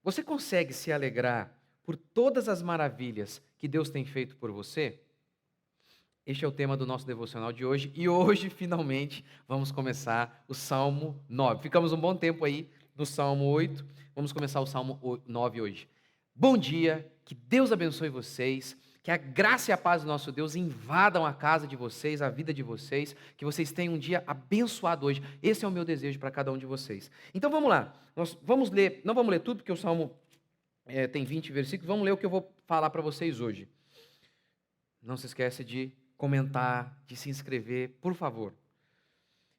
Você consegue se alegrar por todas as maravilhas que Deus tem feito por você? Este é o tema do nosso devocional de hoje e hoje, finalmente, vamos começar o Salmo 9. Ficamos um bom tempo aí no Salmo 8, vamos começar o Salmo 9 hoje. Bom dia, que Deus abençoe vocês, que a graça e a paz do nosso Deus invadam a casa de vocês, a vida de vocês, que vocês tenham um dia abençoado hoje. Esse é o meu desejo para cada um de vocês. Então vamos lá, nós vamos ler, não vamos ler tudo, porque o Salmo tem 20 versículos, vamos ler o que eu vou falar para vocês hoje. Não se esquece de comentar, de se inscrever, por favor.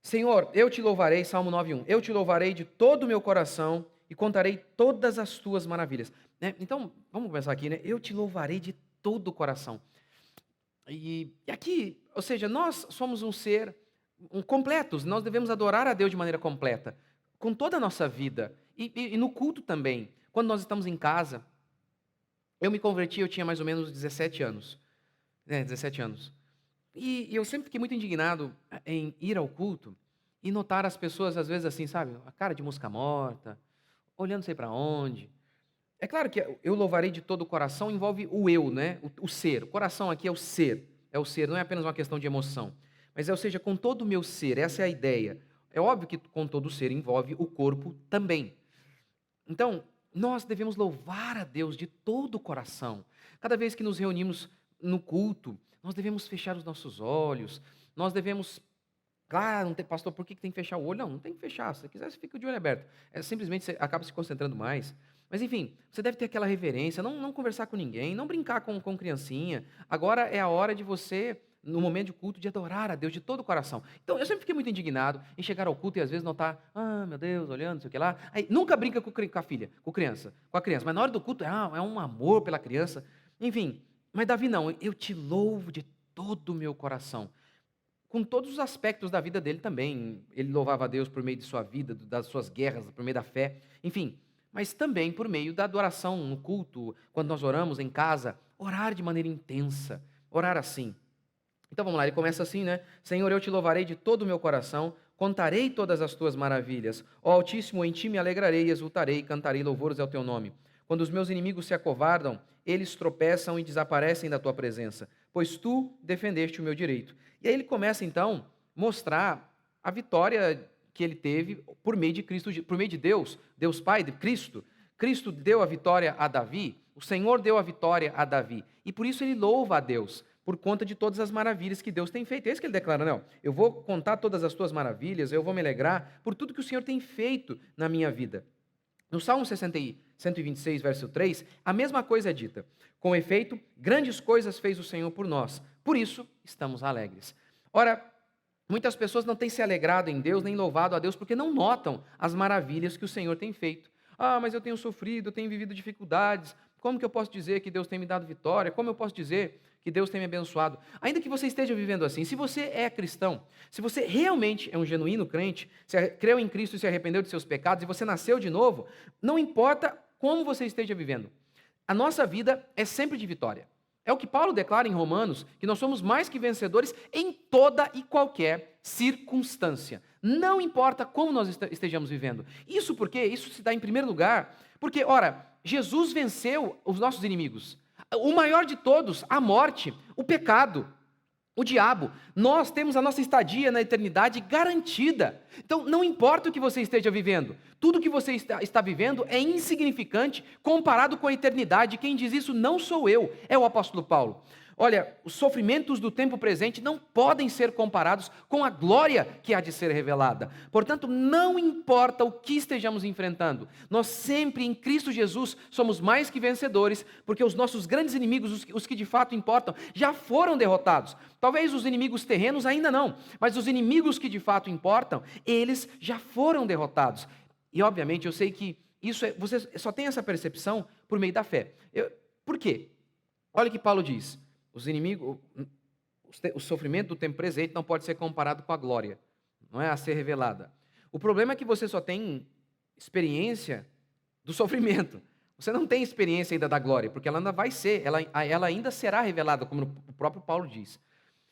Senhor, eu te louvarei, Salmo 9:1. Eu te louvarei de todo o meu coração e contarei todas as tuas maravilhas. Né? Então, vamos começar aqui, né? Eu te louvarei de todo o coração. E aqui, ou seja, nós somos um ser completos, nós devemos adorar a Deus de maneira completa, com toda a nossa vida. E no culto também. Quando nós estamos em casa, eu me converti, eu tinha mais ou menos 17 anos. 17 anos. E eu sempre fiquei muito indignado em ir ao culto e notar as pessoas, às vezes, assim, sabe? A cara de mosca morta, olhando não sei para onde. É claro que eu louvarei de todo o coração envolve o eu, né? O ser. O coração aqui é o ser. É o ser, não é apenas uma questão de emoção. Mas ou seja, com todo o meu ser, essa é a ideia. É óbvio que com todo o ser envolve o corpo também. Então, nós devemos louvar a Deus de todo o coração. Cada vez que nos reunimos no culto, nós devemos fechar os nossos olhos, nós devemos. Claro, não tem, pastor, por que tem que fechar o olho? Não, não tem que fechar. Se você quiser, você fica de olho aberto. Simplesmente você acaba se concentrando mais. Mas enfim, você deve ter aquela reverência, não conversar com ninguém, não brincar com criancinha. Agora é a hora de você, no momento de culto, de adorar a Deus de todo o coração. Então, eu sempre fiquei muito indignado em chegar ao culto e às vezes notar, meu Deus, olhando, não sei o que lá. Aí, nunca brinca com a filha, com a criança. Mas na hora do culto, é um amor pela criança. Enfim, mas Davi não, eu te louvo de todo o meu coração. Com todos os aspectos da vida dele também. Ele louvava a Deus por meio de sua vida, das suas guerras, por meio da fé, enfim. Mas também por meio da adoração no culto, quando nós oramos em casa, orar de maneira intensa, orar assim. Então vamos lá, ele começa assim, né? Senhor, eu te louvarei de todo o meu coração, contarei todas as tuas maravilhas. Ó Altíssimo, em ti me alegrarei, exultarei, cantarei louvores ao teu nome. Quando os meus inimigos se acovardam, eles tropeçam e desaparecem da tua presença, pois tu defendeste o meu direito. E aí ele começa então a mostrar a vitória que ele teve por meio de Cristo, por meio de Deus, Deus Pai, de Cristo. Cristo deu a vitória a Davi, o Senhor deu a vitória a Davi. E por isso ele louva a Deus, por conta de todas as maravilhas que Deus tem feito. É isso que ele declara, não. Eu vou contar todas as tuas maravilhas, eu vou me alegrar por tudo que o Senhor tem feito na minha vida. No Salmo 126, verso 3, a mesma coisa é dita. Com efeito, grandes coisas fez o Senhor por nós, por isso estamos alegres. Ora, muitas pessoas não têm se alegrado em Deus, nem louvado a Deus, porque não notam as maravilhas que o Senhor tem feito. Mas eu tenho sofrido, eu tenho vivido dificuldades. Como que eu posso dizer que Deus tem me dado vitória? Como eu posso dizer que Deus tem me abençoado? Ainda que você esteja vivendo assim, se você é cristão, se você realmente é um genuíno crente, se creu em Cristo e se arrependeu de seus pecados e você nasceu de novo, não importa como você esteja vivendo, a nossa vida é sempre de vitória. É o que Paulo declara em Romanos, que nós somos mais que vencedores em toda e qualquer circunstância. Não importa como nós estejamos vivendo. Isso porque, isso se dá em primeiro lugar, porque, ora, Jesus venceu os nossos inimigos. O maior de todos, a morte, o pecado, o diabo. Nós temos a nossa estadia na eternidade garantida. Então, não importa o que você esteja vivendo, tudo que você está vivendo é insignificante comparado com a eternidade. Quem diz isso não sou eu, é o apóstolo Paulo. Olha, os sofrimentos do tempo presente não podem ser comparados com a glória que há de ser revelada. Portanto, não importa o que estejamos enfrentando, nós sempre em Cristo Jesus somos mais que vencedores, porque os nossos grandes inimigos, os que de fato importam, já foram derrotados. Talvez os inimigos terrenos ainda não, mas os inimigos que de fato importam, eles já foram derrotados. E obviamente eu sei que você só tem essa percepção por meio da fé. Por quê? Olha o que Paulo diz. Os inimigos, o sofrimento do tempo presente não pode ser comparado com a glória, não é a ser revelada. O problema é que você só tem experiência do sofrimento. Você não tem experiência ainda da glória, porque ela ainda vai ser, ela ainda será revelada, como o próprio Paulo diz.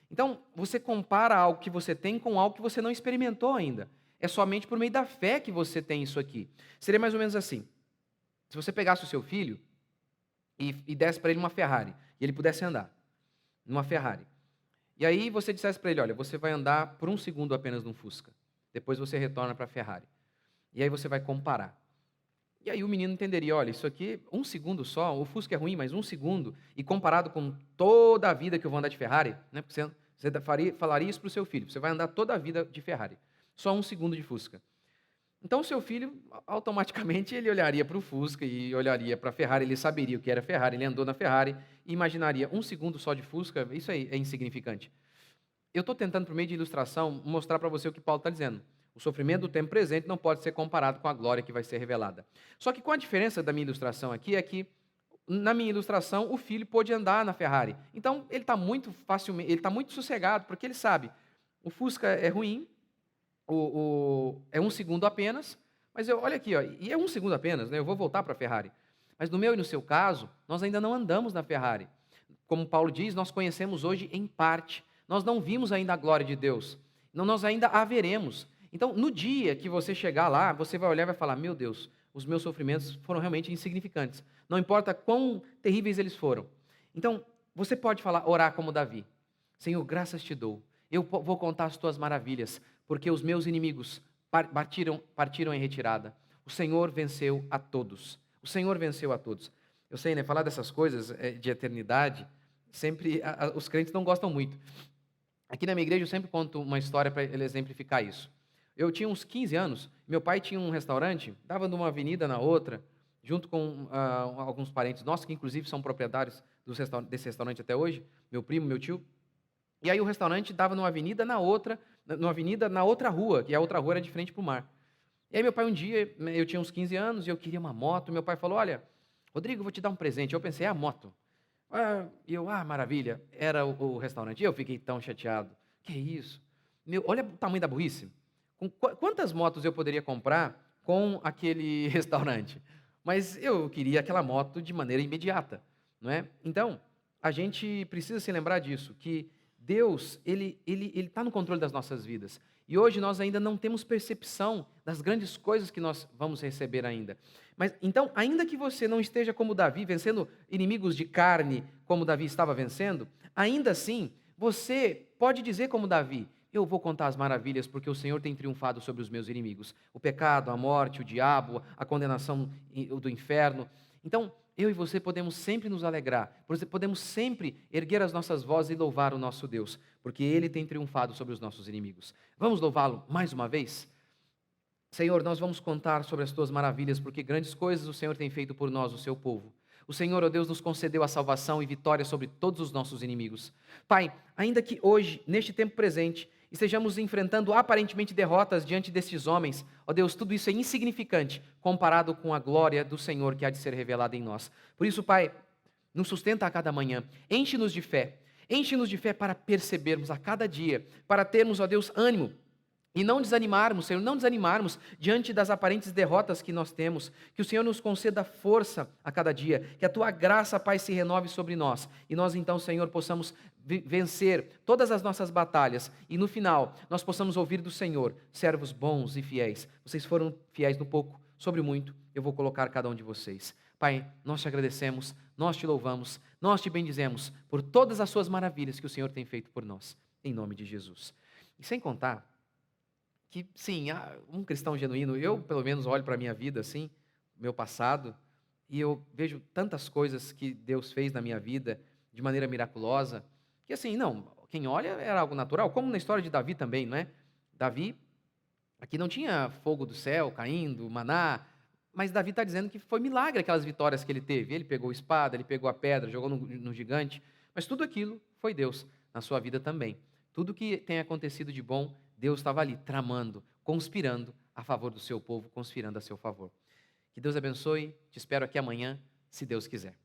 Então, você compara algo que você tem com algo que você não experimentou ainda. É somente por meio da fé que você tem isso aqui. Seria mais ou menos assim. Se você pegasse o seu filho e desse para ele uma Ferrari, e ele pudesse andar numa Ferrari, e aí você dissesse para ele, olha, você vai andar por 1 segundo apenas num Fusca, depois você retorna para a Ferrari, e aí você vai comparar. E aí o menino entenderia, olha, isso aqui, 1 segundo só, o Fusca é ruim, mas 1 segundo, e comparado com toda a vida que eu vou andar de Ferrari, né? Porque você falaria isso para o seu filho, você vai andar toda a vida de Ferrari, só 1 segundo de Fusca. Então o seu filho, automaticamente, ele olharia para o Fusca e olharia para a Ferrari, ele saberia o que era Ferrari, ele andou na Ferrari e imaginaria 1 segundo só de Fusca, isso aí é insignificante. Eu estou tentando, por meio de ilustração, mostrar para você o que Paulo está dizendo. O sofrimento do tempo presente não pode ser comparado com a glória que vai ser revelada. Só que com a diferença da minha ilustração aqui é que, na minha ilustração, o filho pôde andar na Ferrari. Então, ele está muito facilmente, ele está muito sossegado, porque ele sabe, o Fusca é ruim, é 1 segundo apenas, mas olha aqui, ó, e é 1 segundo apenas, né? Eu vou voltar para a Ferrari. Mas no meu e no seu caso, nós ainda não andamos na Ferrari. Como Paulo diz, nós conhecemos hoje em parte. Nós não vimos ainda a glória de Deus. Não, nós ainda a veremos. Então, no dia que você chegar lá, você vai olhar e vai falar, meu Deus, os meus sofrimentos foram realmente insignificantes. Não importa quão terríveis eles foram. Então, você pode orar como Davi. Senhor, graças te dou. Eu vou contar as tuas maravilhas, porque os meus inimigos partiram em retirada. O Senhor venceu a todos. O Senhor venceu a todos. Eu sei, né? Falar dessas coisas de eternidade, sempre os crentes não gostam muito. Aqui na minha igreja eu sempre conto uma história para exemplificar isso. Eu tinha uns 15 anos, meu pai tinha um restaurante, dava de uma avenida na outra, junto com alguns parentes nossos, que inclusive são proprietários desse restaurante até hoje, meu primo, meu tio. E aí o restaurante dava numa avenida na outra rua, que a outra rua era de frente para o mar. E aí meu pai um dia, eu tinha uns 15 anos e eu queria uma moto, meu pai falou, olha, Rodrigo, eu vou te dar um presente. Eu pensei, a moto. Maravilha, era o restaurante. E eu fiquei tão chateado. Que isso? Olha o tamanho da burrice. Quantas motos eu poderia comprar com aquele restaurante? Mas eu queria aquela moto de maneira imediata, não é? Então, a gente precisa se lembrar disso, que Deus, ele está no controle das nossas vidas. E hoje nós ainda não temos percepção das grandes coisas que nós vamos receber ainda. Mas então, ainda que você não esteja como Davi, vencendo inimigos de carne, como Davi estava vencendo, ainda assim, você pode dizer como Davi, eu vou contar as maravilhas, porque o Senhor tem triunfado sobre os meus inimigos. O pecado, a morte, o diabo, a condenação do inferno. Então, eu e você podemos sempre nos alegrar, podemos sempre erguer as nossas vozes e louvar o nosso Deus, porque Ele tem triunfado sobre os nossos inimigos. Vamos louvá-lo mais uma vez? Senhor, nós vamos contar sobre as Tuas maravilhas, porque grandes coisas o Senhor tem feito por nós, o Seu povo. O Senhor, ó Deus, nos concedeu a salvação e vitória sobre todos os nossos inimigos. Pai, ainda que hoje, neste tempo presente, estejamos enfrentando aparentemente derrotas diante destes homens, ó Deus, tudo isso é insignificante comparado com a glória do Senhor que há de ser revelada em nós. Por isso, Pai, nos sustenta a cada manhã, enche-nos de fé para percebermos a cada dia, para termos, ó Deus, ânimo, e não desanimarmos, Senhor, não desanimarmos diante das aparentes derrotas que nós temos. Que o Senhor nos conceda força a cada dia. Que a Tua graça, Pai, se renove sobre nós. E nós então, Senhor, possamos vencer todas as nossas batalhas. E no final, nós possamos ouvir do Senhor, servos bons e fiéis. Vocês foram fiéis no pouco, sobre o muito, eu vou colocar cada um de vocês. Pai, nós te agradecemos, nós te louvamos, nós te bendizemos por todas as suas maravilhas que o Senhor tem feito por nós. Em nome de Jesus. E sem contar que, sim, um cristão genuíno, eu pelo menos olho para a minha vida assim, meu passado, e eu vejo tantas coisas que Deus fez na minha vida de maneira miraculosa, que assim, não, quem olha era algo natural, como na história de Davi também, não é? Davi, aqui não tinha fogo do céu caindo, maná, mas Davi está dizendo que foi milagre aquelas vitórias que ele teve. Ele pegou a espada, ele pegou a pedra, jogou no gigante, mas tudo aquilo foi Deus na sua vida também. Tudo que tem acontecido de bom, Deus estava ali tramando, conspirando a favor do seu povo, conspirando a seu favor. Que Deus abençoe, te espero aqui amanhã, se Deus quiser.